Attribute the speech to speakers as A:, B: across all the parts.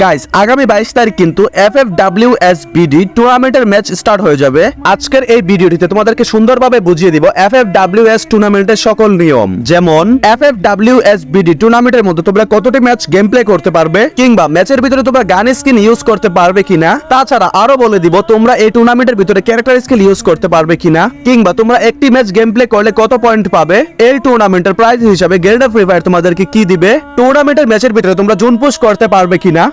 A: Guys আগামী 22 তারিখ কিন্তু FFWSBD টুর্নামেন্টের ম্যাচ স্টার্ট হয়ে যাবে। আজকের এই ভিডিওটিতে তোমাদেরকে সুন্দরভাবে বুঝিয়ে দিব FFWS টুর্নামেন্টের সকল নিয়ম, যেমন FFWSBD টুর্নামেন্টের মধ্যে তোমরা কতটি ম্যাচ গেম প্লে করতে পারবে, কিংবা ম্যাচের ভিতরে তোমরা গান স্কিন ইউজ করতে পারবে কিনা। তাছাড়া আরো বলে দিব তোমরা এই টুর্নামেন্টের ভিতরে ক্যারেক্টার স্কিল ইউজ করতে পারবে কিনা, কিংবা তোমরা একটি ম্যাচ গেম প্লে করলে কত পয়েন্ট পাবে। এই টুর্নামেন্টের প্রাইজ হিসাবে গেরিনা ফ্রি ফায়ার তোমাদেরকে কি দিবে, টুর্নামেন্টের ম্যাচের ভিতরে তোমরা জুন পুশ করতে পারবে কিনা,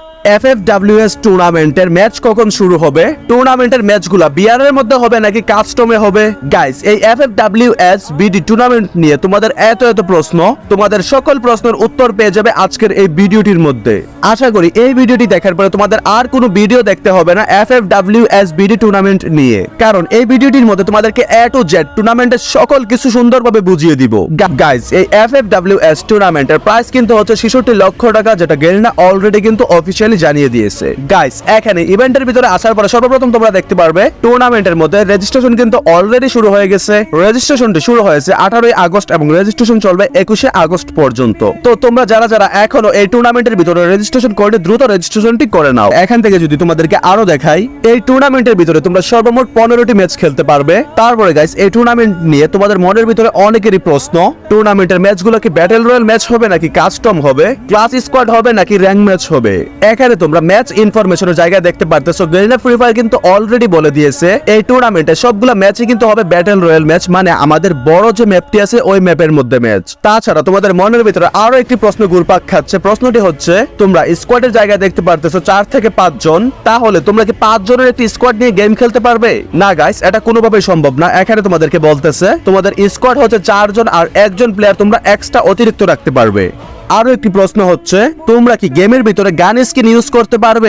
A: FFWS টুর্নামেন্টের ম্যাচ কখন শুরু হবে, টুর্নামেন্টের ম্যাচগুলো বিআর এর মধ্যে হবে নাকি কাস্টমে হবে। গাইস এই FFWSBD টুর্নামেন্ট নিয়ে তোমাদের এত প্রশ্ন, তোমাদের সকল প্রশ্নের উত্তর পেয়ে যাবে আজকের এই ভিডিওটির মধ্যে। আশা করি এই ভিডিওটি দেখার পরে তোমাদের আর কোনো ভিডিও দেখতে হবে না FFWSBD টুর্নামেন্ট নিয়ে, কারণ এই ভিডিওটির মধ্যে তোমাদেরকে A to Z টুর্নামেন্টের সকল কিছু সুন্দরভাবে বুঝিয়ে দিব। গাইস এই FFWS টুর্নামেন্টের প্রাইস কিন্তু হচ্ছে 66 লক্ষ টাকা, যেটা গেরিনা অলরেডি কিন্তু অফিশিয়ালি জানিয়ে দিয়েছে। গাইস এখানে ইভেন্টের ভিতরে আসার পরে সর্বপ্রথম তোমরা দেখতে পারবে টুর্নামেন্টের মধ্যে রেজিস্ট্রেশন কিন্তু অলরেডি শুরু হয়ে গেছে। রেজিস্ট্রেশনটি শুরু হয়েছে 18 আগস্ট এবং রেজিস্ট্রেশন চলবে 21 আগস্ট পর্যন্ত। তো তোমরা যারা এখনো এই টুর্নামেন্টের ভিতরে রেজিস্ট্রেশন করে দ্রুত রেজিস্ট্রেশনটি করে নাও। এখান থেকে যদি তোমাদেরকে আরো দেখাই, এই টুর্নামেন্টের ভিতরে তোমরা সর্বমোট 15টি ম্যাচ খেলতে পারবে। তারপরে গাইস এই টুর্নামেন্ট নিয়ে তোমাদের মনের ভিতরে অনেকেরই প্রশ্ন, টুর্নামেন্টের ম্যাচগুলো কি ব্যাটল রয়্যাল ম্যাচ হবে নাকি কাস্টম হবে, ক্লাস স্কোয়াড হবে নাকি র‍্যাঙ্ক ম্যাচ হবে। এখানে তোমরা ম্যাচ ইনফরমেশনের জায়গায় দেখতে পারতেছো গেরিনা ফ্রি ফায়ার কিন্তু অলরেডি বলে দিয়েছে এই টুর্নামেন্টে সবগুলা ম্যাচই কিন্তু হবে ব্যাটল রয়্যাল ম্যাচ, মানে আমাদের বড় যে ম্যাপটি আছে ওই ম্যাপের মধ্যে ম্যাচ। তাছাড়া তোমাদের মনের ভিতরে আরো একটি প্রশ্ন ঘুরপাক খাচ্ছে, প্রশ্নটি হচ্ছে তোমরা স্কোয়াডের জায়গায় দেখতে পারতেছো 4 থেকে 5 জন, তাহলে তোমরা কি 5 জনের একটি স্কোয়াড নিয়ে গেম খেলতে পারবে? না গাইস, এটা কোনোভাবেই সম্ভব না। এখানে তোমাদেরকে বলতেছে তোমাদের স্কোয়াড হচ্ছে 4 জন আর একজন প্লেয়ার তোমরা এক্সট্রা অতিরিক্ত রাখতে পারবে। আরো একটি প্রশ্ন হচ্ছে তোমরা কি গেমের ভিতরে গান স্কিন ইউজ করতে পারবে?